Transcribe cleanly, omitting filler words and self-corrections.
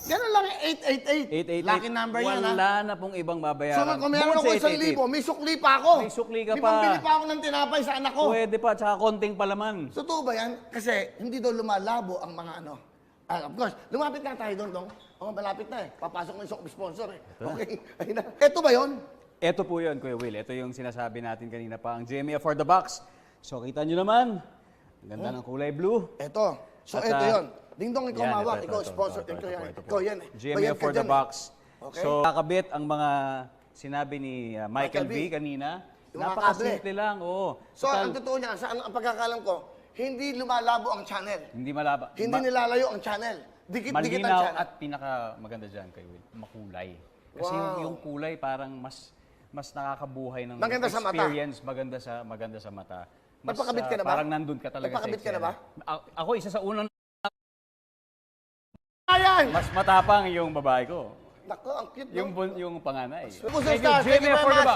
Ganun lang, 888. 888. Lucky number yan, ha? Wala na pong ibang So, babayaran. kung meron ako Bukod sa 1,000, may sukli pa ako. May sukli ka May pa. pambili pa ako ng tinapay sa anak ko. Pwede pa, tsaka konting palaman. Totoo ba yan? Kasi hindi daw lumalabo ang mga ano. Of course, lumapit na tayo doon, Dong. Oo, malapit na eh. Papasok na yung sponsor eh. Okay, ayun na. Ito ba yun? Ito po yun, Kuya Will. Ito yung sinasabi natin kanina pa, ang GMA for the box. So, kita nyo naman. Ang ganda ng kulay blue. Ito. So, At, ito yun. Ding Dong, ikaw yan, mawak. ito, Ikaw ito, sponsor. ito, Ikaw yan. ito po. Ikaw yan eh. GMA Bayad ka for the dyan, eh. box. Okay. So, kakabit ang mga sinabi ni Michael Michael V. V. kanina. Yung mga Napakasimple lang, oo. So, Total, ang totoo niya, sa ang pagkakalam ko, hindi lumalabo ang channel. hindi malaba. Hindi nilalayo ang channel. Dikit-dikit ang Malinaw channel. at pinaka maganda dyan kay Will, makulay. Kasi Wow. yung kulay parang mas nakakabuhay ng Maganda sa mata. experience, maganda sa mata. Mas, Nagpakabit ka na ba? Parang nandun ka talaga Nagpakabit ka na ba? Ako isa sa unang Ayan! mas matapang yung babae ko. Naku, ang cute, Yung no? yung panganay. Puso Thank you, Stars, thank you GMA very for the much. box.